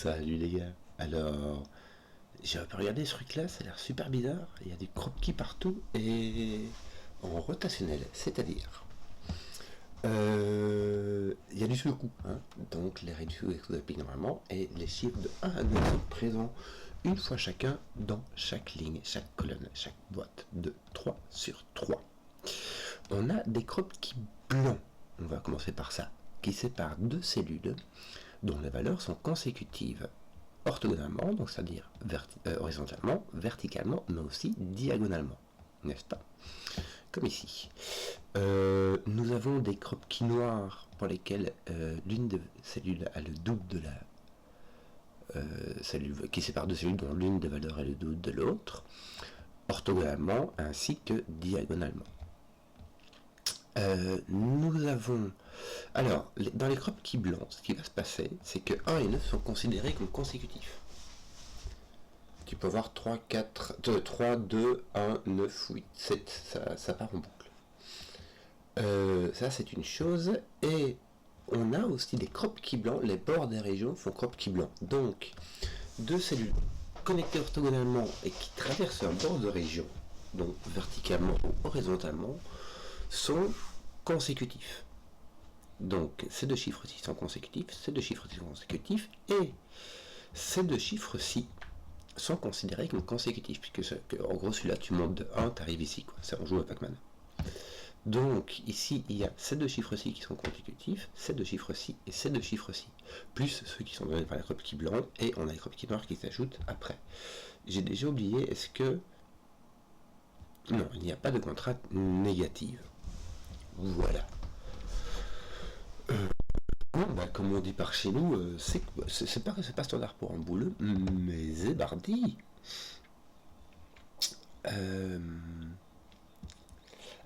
Salut les gars. Alors, j'ai regardé ce truc là, ça a l'air super bizarre. Il y a des croquis partout et en rotationnel, c'est-à-dire il y a du secou, hein, donc les réduits exopiques normalement, et les chiffres de 1 à 9 sont présents une fois chacun dans chaque ligne, chaque colonne, chaque boîte de 3 sur 3. On a des croquis blancs, on va commencer par ça, qui séparent deux cellules dont les valeurs sont consécutives orthogonalement, donc c'est-à-dire horizontalement, verticalement, mais aussi diagonalement, n'est-ce pas? Comme ici. Nous avons des croquis noirs pour lesquels l'une des cellules a le double de la cellule, qui sépare deux cellules dont l'une des valeurs est le double de l'autre, orthogonalement ainsi que diagonalement. Nous avons... Alors, dans les croquis blancs, ce qui va se passer, c'est que 1 et 9 sont considérés comme consécutifs. Tu peux voir 3, 2, 1, 9, 8, 7, ça part en boucle. Ça, c'est une chose. Et on a aussi des croquis blancs, les bords des régions font croquis blancs. Donc, deux cellules connectées orthogonalement et qui traversent un bord de région, donc verticalement ou horizontalement, sont consécutifs. Donc ces deux chiffres-ci sont consécutifs, ces deux chiffres-ci sont consécutifs, et ces deux chiffres-ci sont considérés comme consécutifs, puisque en gros celui-là tu montes de 1, tu arrives ici, quoi. On joue à Pac-Man. Donc ici il y a ces deux chiffres-ci qui sont consécutifs, ces deux chiffres-ci et ces deux chiffres-ci, plus ceux qui sont donnés par les croquis blancs, et on a les croquis noirs qui s'ajoutent après. J'ai déjà oublié, est-ce que... Non, il n'y a pas de contrainte négative. Voilà. Comme on dit par chez nous, c'est pas standard pour un boulot, mais zébardi.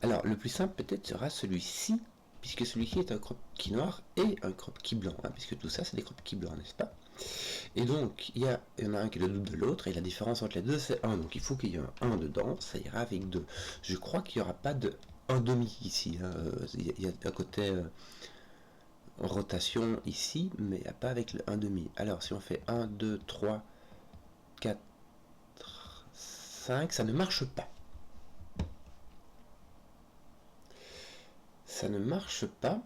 Alors, le plus simple peut-être sera celui-ci, puisque celui-ci est un croquis noir et un croquis blanc, hein, puisque tout ça c'est des croquis blancs, n'est-ce pas? Et donc, il y en a un qui est le double de l'autre, et la différence entre les deux c'est 1, donc il faut qu'il y ait un 1 dedans, ça ira avec 2. Je crois qu'il n'y aura pas de 1,5 ici, hein. Il y a un côté... rotation ici, mais pas avec le 1,5. Alors, si on fait 1, 2, 3, 4, 5, ça ne marche pas. Ça ne marche pas.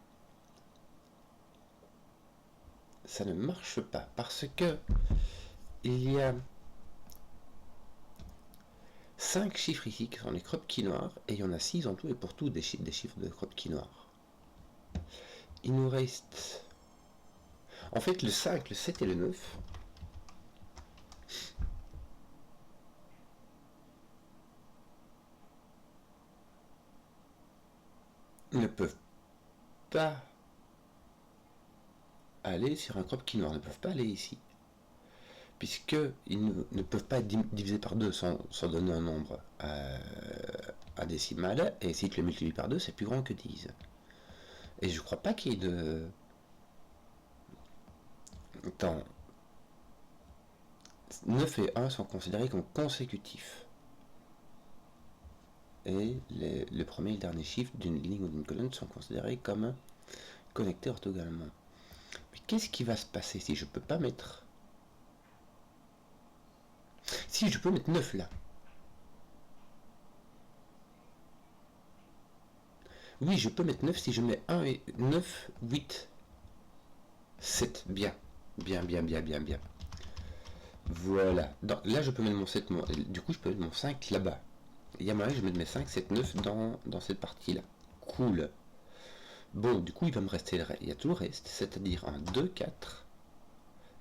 Ça ne marche pas. Parce que il y a 5 chiffres ici qui sont les croquis noirs, et il y en a 6 en tout et pour tout des chiffres de croquis noirs. Il nous reste... En fait, le 5, le 7 et le 9... ne peuvent pas aller sur un croquis noir, ne peuvent pas aller ici. Puisqu'ils ne peuvent pas être divisés par 2 sans donner un nombre à décimal, et si tu le multiplies par 2, c'est plus grand que 10. Et je crois pas qu'il y ait de... Attends. 9 et 1 sont considérés comme consécutifs. Et le premier et le dernier chiffre d'une ligne ou d'une colonne sont considérés comme connectés orthogonalement. Mais qu'est-ce qui va se passer si je peux pas mettre... Si je peux mettre 9 là. Oui, je peux mettre 9 si je mets 1 et 9, 8, 7. Bien. Bien. Voilà. Donc, là, je peux mettre mon 7. Du coup, je peux mettre mon 5 là-bas. Il y a moyen que je mette mes 5, 7, 9 dans cette partie-là. Cool. Bon, du coup, il va me rester... Il y a tout le reste, c'est-à-dire un 2, 4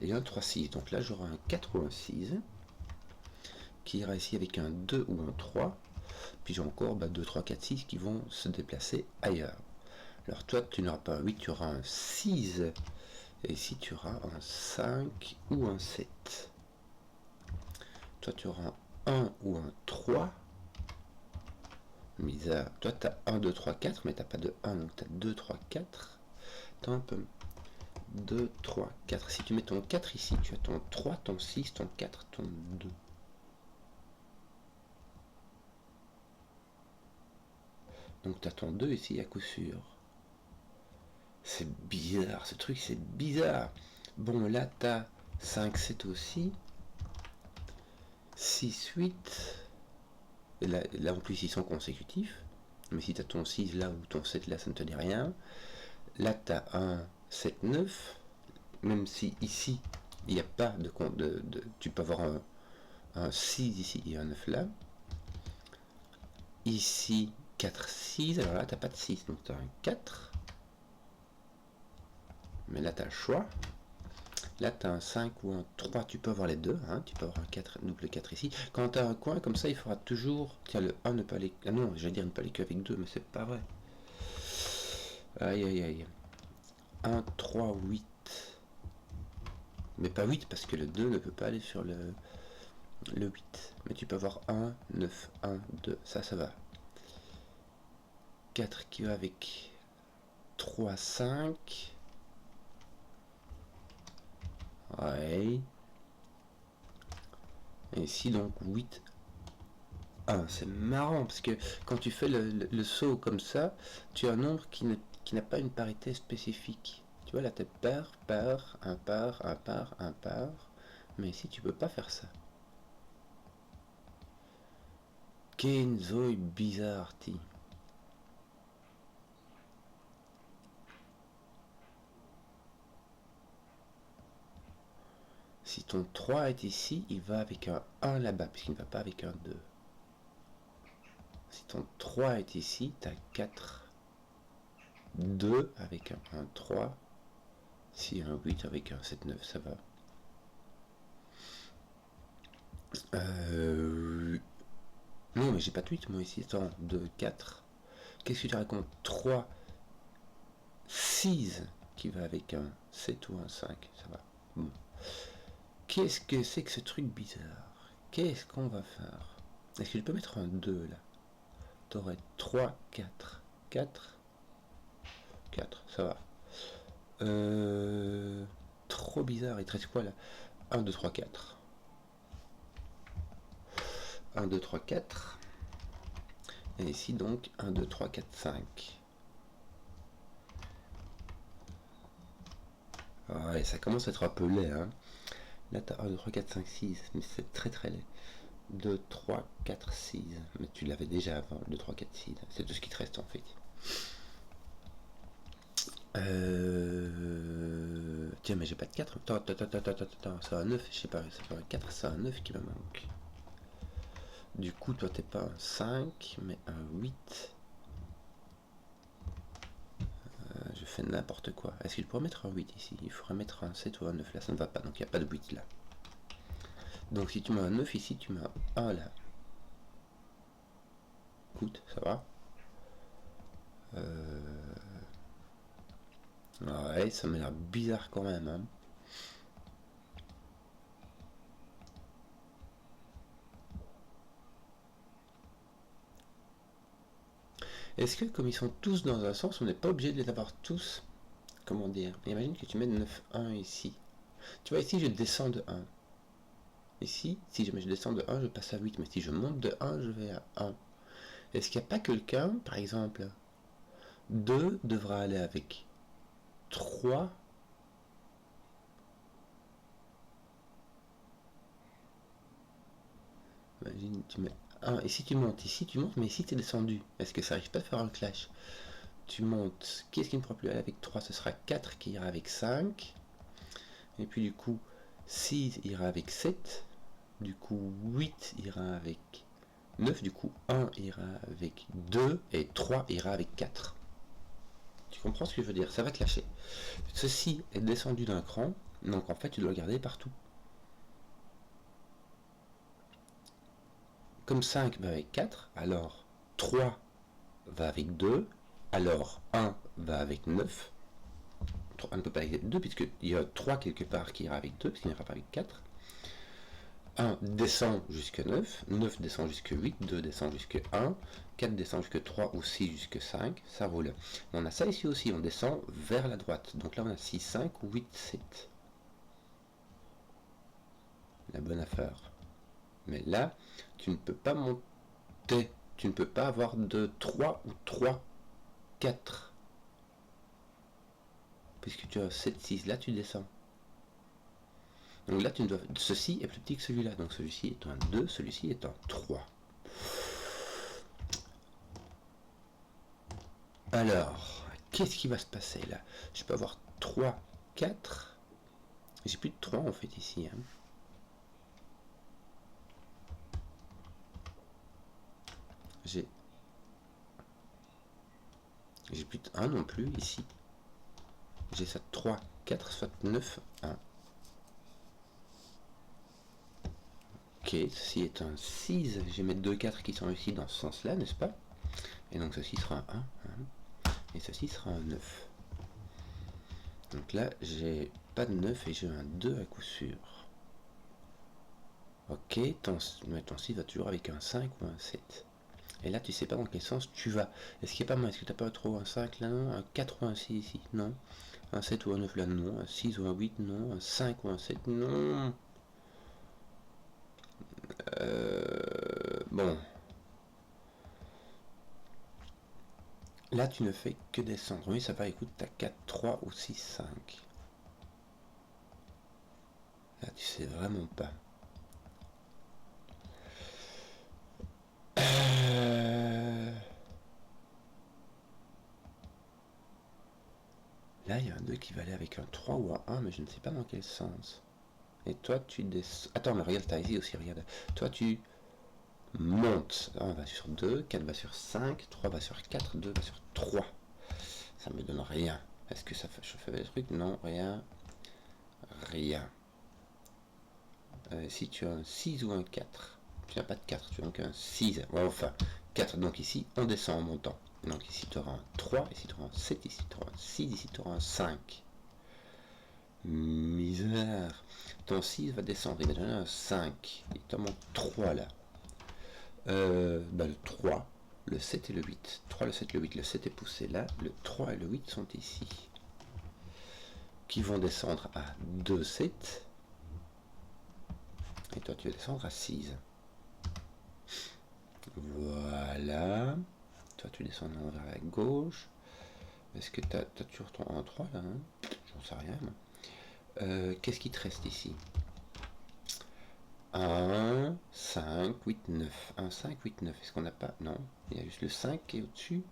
et un 3, 6. Donc là, j'aurai un 4 ou un 6 qui ira ici avec un 2 ou un 3. Puis j'ai encore 2, 3, 4, 6 qui vont se déplacer ailleurs. Alors toi, tu n'auras pas un 8, tu auras un 6. Et ici, tu auras un 5 ou un 7. Toi, tu auras un 1 ou un 3. Bizarre. Toi, tu as 1, 2, 3, 4, mais tu n'as pas de 1, donc tu as 2, 3, 4. Attends un peu. 2, 3, 4. Si tu mets ton 4 ici, tu as ton 3, ton 6, ton 4, ton 2. Donc tu as ton 2 ici à coup sûr. C'est bizarre, ce truc c'est bizarre. Bon, là tu as 5, 7 aussi. 6, 8. Et là en plus ils sont consécutifs. Mais si tu as ton 6 là ou ton 7 là, ça ne te dit rien. Là tu as un 7, 9. Même si ici il n'y a pas de compte tu peux avoir un 6 ici et un 9 là. Ici 4, 6. Alors là tu n'as pas de 6, donc tu as un 4. Mais là tu as le choix. Là, tu as un 5 ou un 3, tu peux avoir les deux, hein, tu peux avoir un 4, double 4 ici. Quand tu as un coin comme ça, il faudra toujours... Tiens, le 1 ne pas aller... Ah non, j'allais dire ne pas aller qu'avec 2, mais c'est pas vrai. Aïe, aïe, aïe. 1, 3, 8. Mais pas 8, parce que le 2 ne peut pas aller sur le 8. Mais tu peux avoir 1, 9, 1, 2, ça va. 4 qui va avec 3, 5. Ouais. Et ici, donc, 8, 1. C'est marrant, parce que quand tu fais le saut comme ça, tu as un nombre qui n'a pas une parité spécifique. Tu vois, là, t'es pair, pair, impar, impar, impar. Mais ici, tu peux pas faire ça. Kenzo est bizarre, ti. Si ton 3 est ici, il va avec un 1 là-bas, puisqu'il ne va pas avec un 2. Si ton 3 est ici, tu as 4, 2 avec un 3. Si un 8 avec un 7, 9, ça va. Non, mais j'ai pas de 8, moi, ici. Attends, 2, 4. Qu'est-ce que tu racontes? 3, 6 qui va avec un 7 ou un 5, ça va. Bon. Qu'est-ce que c'est que ce truc bizarre? Qu'est-ce qu'on va faire? Est-ce que je peux mettre un 2 là? T'aurais 3, 4. 4, 4, ça va. Trop bizarre, il te reste quoi là? 1, 2, 3, 4. 1, 2, 3, 4. Et ici donc 1, 2, 3, 4, 5. Ouais, ça commence à être un peu laid, hein. Là t'as 1, 2, 3, 4, 5, 6, mais c'est très très laid. 2, 3, 4, 6. Mais tu l'avais déjà avant, 2, 3, 4, 6. C'est tout ce qui te reste en fait. Tiens, mais j'ai pas de 4. Attends, c'est un 9, je sais pas, c'est pas un 4, c'est un 9 qui me manque. Du coup, toi, t'es pas un 5, mais un 8. Je fais n'importe quoi. Est-ce que je pourrais mettre un 8 ici? Il faudrait mettre un 7 ou un 9 là, ça ne va pas, donc il n'y a pas de 8 là. Donc si tu mets un 9 ici, tu mets un 1 là. Écoute, ça va. Ouais, ça m'a l'air bizarre quand même, hein. Est-ce que comme ils sont tous dans un sens, on n'est pas obligé de les avoir tous? Comment dire? Imagine que tu mets 9, 1 ici. Tu vois, ici je descends de 1. Ici, si jamais je descends de 1, je passe à 8. Mais si je monte de 1, je vais à 1. Est-ce qu'il n'y a pas quelqu'un, par exemple, 2 devra aller avec 3? Imagine, tu mets 1. Et si tu montes, mais ici tu es descendu. Est-ce que ça arrive pas de faire un clash? Tu montes. Qu'est-ce qui ne pourra plus aller avec 3? Ce sera 4 qui ira avec 5. Et puis du coup, 6 ira avec 7. Du coup, 8 ira avec 9. Du coup, 1 ira avec 2. Et 3 ira avec 4. Tu comprends ce que je veux dire? Ça va clasher. Ceci est descendu d'un cran. Donc en fait, tu dois le garder partout. Comme 5 va avec 4, alors 3 va avec 2, alors 1 va avec 9. 1 ne peut pas avec 2, puisqu'il y a 3 quelque part qui ira avec 2, puisqu'il n'ira pas avec 4. 1 descend jusqu'à 9, 9 descend jusqu'à 8, 2 descend jusqu'à 1, 4 descend jusqu'à 3 ou 6 jusqu'à 5, ça roule. On a ça ici aussi, on descend vers la droite. Donc là on a 6, 5, 8, 7. La bonne affaire. Mais là, tu ne peux pas monter. Tu ne peux pas avoir de 3 ou 3, 4. Puisque tu as 7, 6. Là, tu descends. Donc là, ceci est plus petit que celui-là. Donc celui-ci est un 2, celui-ci est un 3. Alors, qu'est-ce qui va se passer là? Je peux avoir 3, 4. J'ai plus de 3 en fait ici. Hein. J'ai plus de 1 non plus ici. J'ai ça 3, 4, soit 9, 1. Ok, ceci est un 6. Je vais mettre 2, 4 qui sont ici dans ce sens-là, n'est-ce pas? Et donc ceci sera un 1. Et ceci sera un 9. Donc là, j'ai pas de 9 et j'ai un 2 à coup sûr. Ok, ton 6 va toujours avec un 5 ou un 7. Et là, tu sais pas dans quel sens tu vas. Est-ce qu'il n'y a pas moins? Est-ce que tu n'as pas trop un 5 là? Non. Un 4 ou un 6 ici? Non. Un 7 ou un 9 là? Non. Un 6 ou un 8? Non. Un 5 ou un 7? Non. Bon. Là, tu ne fais que descendre. Oui, ça va. Écoute, tu as 4, 3 ou 6, 5. Là, tu sais vraiment pas. Là, il y a un 2 qui va aller avec un 3 ou un 1, mais je ne sais pas dans quel sens. Et toi, tu descends. Attends, mais regarde, t'as ici aussi, regarde. Toi, tu montes. 1 va sur 2, 4 va sur 5, 3 va sur 4, 2 va sur 3. Ça me donne rien. Est-ce que ça fait chauffer les trucs? Non, rien. Rien. Si tu as un 6 ou un 4, tu n'as pas de 4, tu as donc un 6. Ouais, enfin, 4. Donc ici, on descend en montant. Donc ici, tu auras un 3, ici, tu auras un 7, ici, tu auras un 6, ici, tu auras un 5. Misère. Ton 6 va descendre, il va donner un 5. Il t'en manque 3 là. Le 3, le 7 et le 8. 3, le 7, le 8. Le 7 est poussé là. Le 3 et le 8 sont ici. Qui vont descendre à 2, 7. Et toi, tu vas descendre à 6. Voilà. Toi, tu descends vers la gauche. Est-ce que tu as toujours ton 1, 3 là hein? J'en sais rien. Qu'est-ce qui te reste ici? 1, 5, 8, 9. 1, 5, 8, 9. Est-ce qu'on n'a pas? Non. Il y a juste le 5 qui est au-dessus.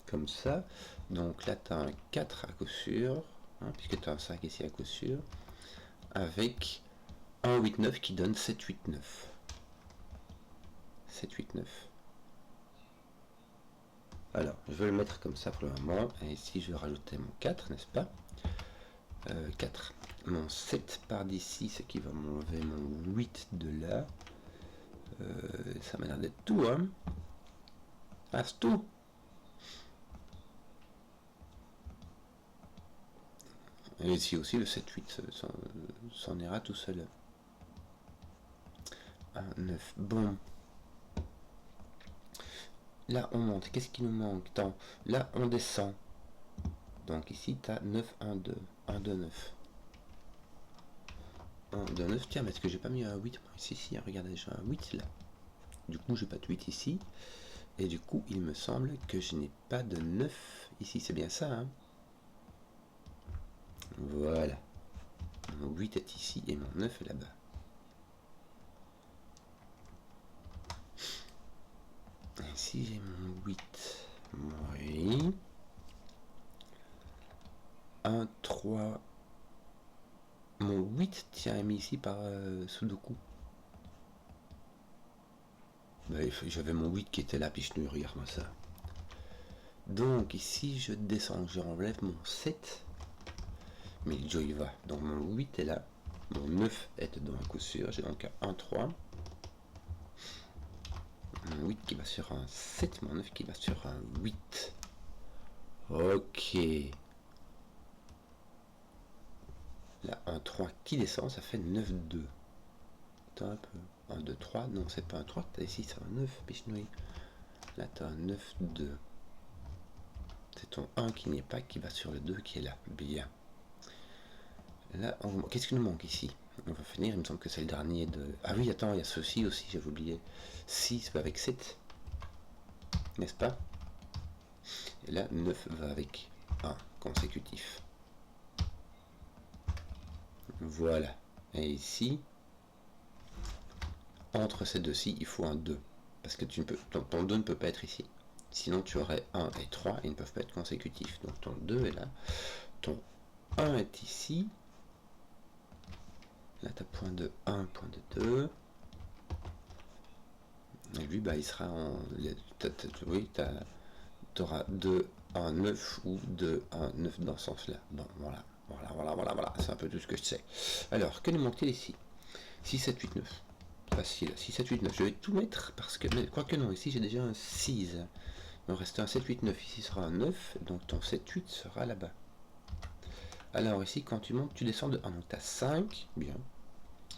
Comme ça. Donc là, tu as un 4 à coup sûr. Hein, puisque tu as un 5 ici à coup sûr. Avec un 8, 9 qui donne 7, 8, 9. 7, 8, 9. Alors, je vais le mettre comme ça pour le moment. Et ici, je vais rajouter mon 4, n'est-ce pas? 4. Mon 7 part d'ici, ce qui va m'enlever mon 8 de là. Ça m'a l'air d'être tout, hein. Ah, c'est tout. Et ici aussi, le 7, 8 s'en ira tout seul. 1, 9. Bon. Là, on monte. Qu'est-ce qui nous manque? Attends. Là, on descend. Donc ici, tu as 9, 1, 2. 1, 2, 9. 1, 2, 9. Tiens, mais est-ce que j'ai pas mis un 8? Ici, si, regardez, j'ai un 8 là. Du coup, j'ai pas de 8 ici. Et du coup, il me semble que je n'ai pas de 9 ici. C'est bien ça, hein? Voilà. Mon 8 est ici et mon 9 est là-bas. Ici, j'ai mon 8. Oui. 1, 3. Mon 8, tiens, est mis ici par Sudoku. J'avais mon 8 qui était là, puis je ne regarde ça. Donc ici, je descends, je enlève mon 7. Mais le Joe il va. Donc mon 8 est là. Mon 9 est dans un coup sûr. J'ai donc un 1, 3. Mon 8 qui va sur un 7. Mon 9 qui va sur un 8. Ok. Là, un 3 qui descend, ça fait 9, 2. Attends un peu. 1, 2, 3. Non, c'est pas un 3. T'as ici, c'est un 9. Pichenoui. Là, t'as un 9, 2. C'est ton 1 qui n'est pas, qui va sur le 2 qui est là. Bien. Là, qu'est-ce qui nous manque ici? On va finir, il me semble que c'est le dernier de... Ah oui, attends, il y a ceci aussi, j'avais oublié. 6 va avec 7. N'est-ce pas? Et là, 9 va avec 1 consécutif. Voilà. Et ici, entre ces deux-ci, il faut un 2. Parce que tu ne peux, ton 2 ne peut pas être ici. Sinon, tu aurais 1 et 3 et ils ne peuvent pas être consécutifs. Donc ton 2 est là. Ton 1 est ici. Là, tu as point de 1, point de 2. Et lui, bah, il sera en... Oui, tu auras 2, 1, 9 ou 2, 1, 9 dans ce sens-là. Bon, voilà. Voilà. C'est un peu tout ce que je sais. Alors, que nous manque-t-il ici? 6, 7, 8, 9. Facile. 6, 7, 8, 9. Je vais tout mettre parce que... Mais quoique non, ici j'ai déjà un 6. Il me reste un 7, 8, 9. Ici sera un 9. Donc ton 7, 8 sera là-bas. Alors ici, quand tu montes, tu descends de 1. Donc tu as 5. Bien.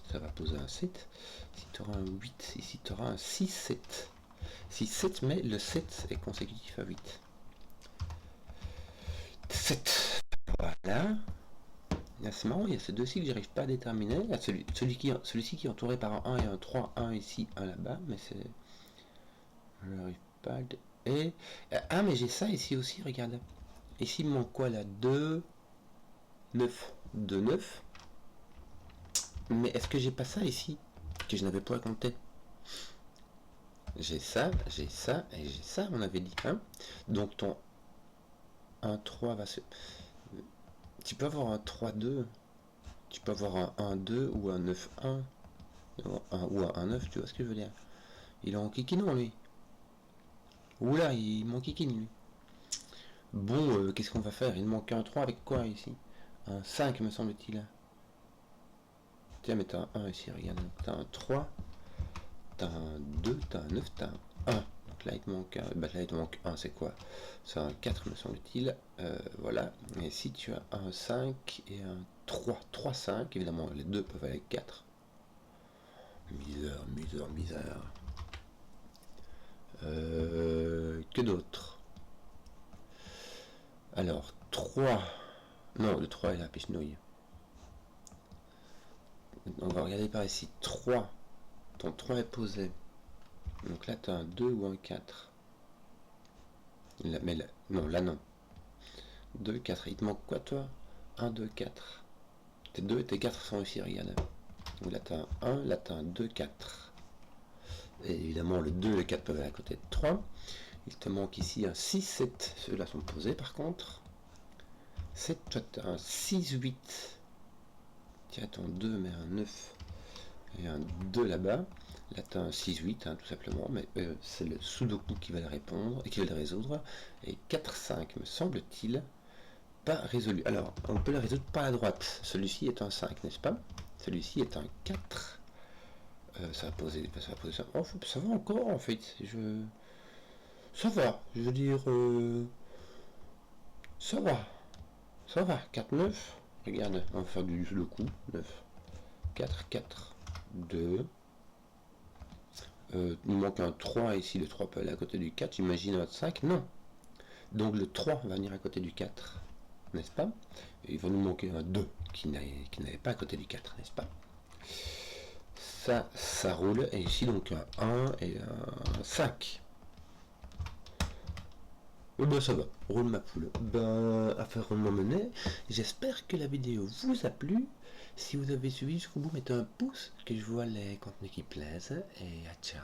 Ça va poser un 7. Ici tu auras un 8. Ici tu auras un 6, 7. 6, 7, mais le 7 est consécutif à 8. 7. Voilà. C'est marrant, il y a ces deux-ci que j'arrive pas à déterminer. Il y a celui-ci qui est entouré par un 1 et un 3, 1 ici, 1 là-bas, mais c'est... Je n'arrive pas à... Et... Ah, mais j'ai ça ici aussi, regarde. Ici, il me manque quoi là? 2, 9. 2, 9. Mais est-ce que j'ai pas ça ici? Que je n'avais pas à compter. J'ai ça et j'ai ça, on avait dit. Hein, donc ton 1, 3 va se... Tu peux avoir un 3, 2. Tu peux avoir un 1, 2 ou un 9, 1. Ou un 9, tu vois ce que je veux dire. Il est en kikinon, lui. Oula, il manque kikine, lui. Bon, qu'est-ce qu'on va faire? Il manque un 3 avec quoi, ici? Un 5, me semble-t-il. Tiens, mais t'as un 1 ici, regarde. T'as un 3, t'as un 2, t'as un 9, t'as un 1. Donc là, il te manque un. Bah, là, il te manque un, c'est quoi? C'est un 4, me semble-t-il. Voilà. Et si tu as un 5 et un 3, 3, 5, évidemment, les deux peuvent aller avec 4. Misère. Que d'autre? Alors, 3. Non, le 3 est la pichenouille. On va regarder par ici. 3. Ton 3 est posé. Donc là, tu as un 2 ou un 4. Là, mais là, non, là non. 2, 4. Il te manque quoi, toi? 1, 2, 4. Tes 2 et tes 4 sont ici, regarde. Donc là, tu as un 1, là, tu as un 2, 4. Et évidemment, le 2 et le 4 peuvent aller à côté de 3. Il te manque ici un 6, 7. Ceux-là sont posés, par contre. 7, toi, tu as un 6, 8. Tiens, ton 2, mais un 9 et un 2 là-bas. Là, tu as un 6-8, hein, tout simplement, mais c'est le Sudoku qui va le répondre et qui va le résoudre. Et 4-5, me semble-t-il, pas résolu. Alors, on peut le résoudre par la droite. Celui-ci est un 5, n'est-ce pas? Celui-ci est un 4. Ça va poser ça. Oh, ça va encore, en fait. Ça va, je veux dire... Ça va. 4, 9. Regarde, on va faire du Sudoku. 9. 4, 4, 2... il manque un 3 ici, le 3 peut aller à côté du 4, j'imagine un 5, non. Donc le 3 va venir à côté du 4, n'est-ce pas? Et il va nous manquer un 2 qui n'avait pas à côté du 4, n'est-ce pas? Ça roule, et ici donc un 1 et un 5. Oh ben ça va, roule ma poule. Ben, affaire rondement menée, j'espère que la vidéo vous a plu. Si vous avez suivi jusqu'au bout, mettez un pouce, que je vois les contenus qui plaisent, et à ciao.